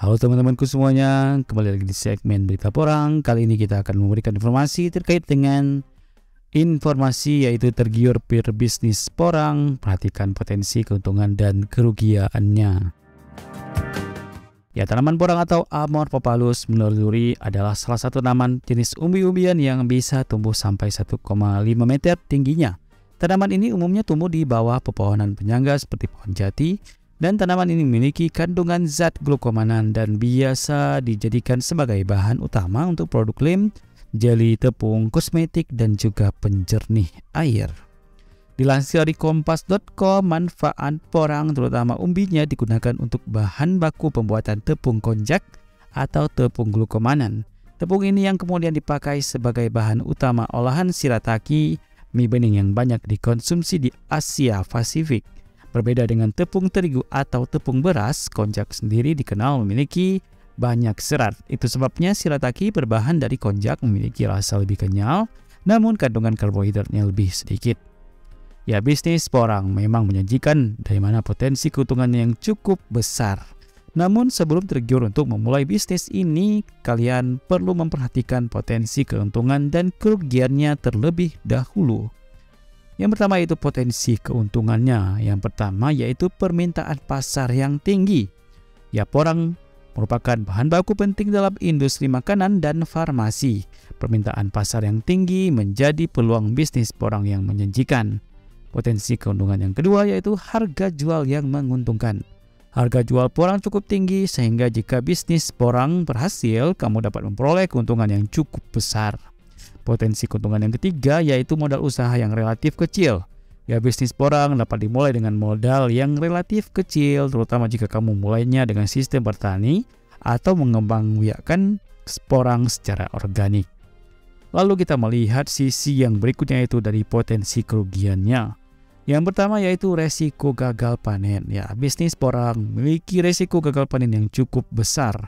Halo teman-temanku semuanya, kembali lagi di segmen Berita Porang. Kali ini kita akan memberikan informasi terkait dengan informasi yaitu tergiur bisnis porang. Perhatikan potensi keuntungan dan kerugiannya. Ya, tanaman porang atau Amorphophallus melaluri adalah salah satu tanaman jenis umbi-umbian yang bisa tumbuh sampai 1,5 meter tingginya. Tanaman ini umumnya tumbuh di bawah pepohonan penyangga seperti pohon jati, dan tanaman ini memiliki kandungan zat glukomanan dan biasa dijadikan sebagai bahan utama untuk produk lem, jeli, tepung, kosmetik, dan juga penjernih air. Dilansir dari kompas.com, manfaat porang terutama umbinya digunakan untuk bahan baku pembuatan tepung konjak atau tepung glukomanan. Tepung ini yang kemudian dipakai sebagai bahan utama olahan shirataki, mie bening yang banyak dikonsumsi di Asia Pasifik. Berbeda dengan tepung terigu atau tepung beras, konjak sendiri dikenal memiliki banyak serat. Itu sebabnya shirataki berbahan dari konjak memiliki rasa lebih kenyal, namun kandungan karbohidratnya lebih sedikit. Ya, bisnis porang memang menyajikan dari mana potensi keuntungan yang cukup besar. Namun sebelum tergiur untuk memulai bisnis ini, kalian perlu memperhatikan potensi keuntungan dan kerugiannya terlebih dahulu. Yang pertama yaitu potensi keuntungannya. Yang pertama yaitu permintaan pasar yang tinggi. Ya, porang merupakan bahan baku penting dalam industri makanan dan farmasi. Permintaan pasar yang tinggi menjadi peluang bisnis porang yang menjanjikan. Potensi keuntungan yang kedua yaitu harga jual yang menguntungkan. Harga jual porang cukup tinggi sehingga jika bisnis porang berhasil, kamu dapat memperoleh keuntungan yang cukup besar. Potensi keuntungan yang ketiga yaitu modal usaha yang relatif kecil. Ya, bisnis porang dapat dimulai dengan modal yang relatif kecil, terutama jika kamu mulainya dengan sistem bertani atau mengembangbiakkan porang secara organik. Lalu kita melihat sisi yang berikutnya yaitu dari potensi kerugiannya. Yang pertama yaitu resiko gagal panen. Ya, bisnis porang memiliki resiko gagal panen yang cukup besar,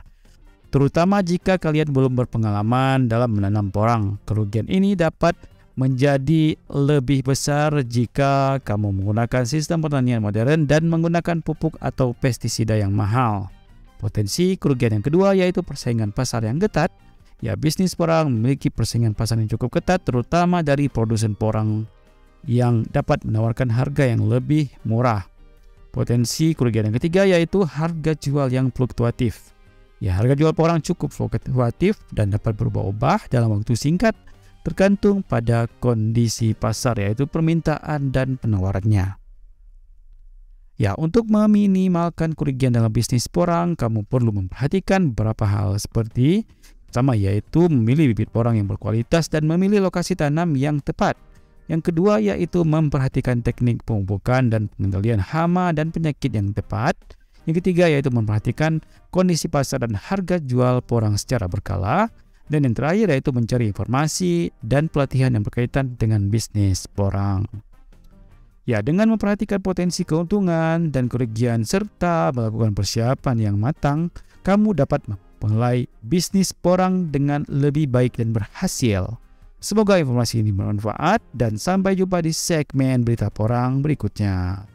terutama jika kalian belum berpengalaman dalam menanam porang. Kerugian ini dapat menjadi lebih besar jika kamu menggunakan sistem pertanian modern dan menggunakan pupuk atau pestisida yang mahal. Potensi kerugian yang kedua yaitu persaingan pasar yang ketat. Ya, bisnis porang memiliki persaingan pasar yang cukup ketat, terutama dari produsen porang yang dapat menawarkan harga yang lebih murah. Potensi kerugian yang ketiga yaitu harga jual yang fluktuatif. Ya, harga jual porang cukup fluktuatif dan dapat berubah-ubah dalam waktu singkat tergantung pada kondisi pasar yaitu permintaan dan penawarannya. Ya, untuk meminimalkan kerugian dalam bisnis porang, kamu perlu memperhatikan beberapa hal seperti pertama yaitu memilih bibit porang yang berkualitas dan memilih lokasi tanam yang tepat. Yang kedua yaitu memperhatikan teknik pemupukan dan pengendalian hama dan penyakit yang tepat. Yang ketiga yaitu memperhatikan kondisi pasar dan harga jual porang secara berkala. Dan yang terakhir yaitu mencari informasi dan pelatihan yang berkaitan dengan bisnis porang. Ya, dengan memperhatikan potensi keuntungan dan kerugian serta melakukan persiapan yang matang, kamu dapat memulai bisnis porang dengan lebih baik dan berhasil. Semoga informasi ini bermanfaat dan sampai jumpa di segmen Berita Porang berikutnya.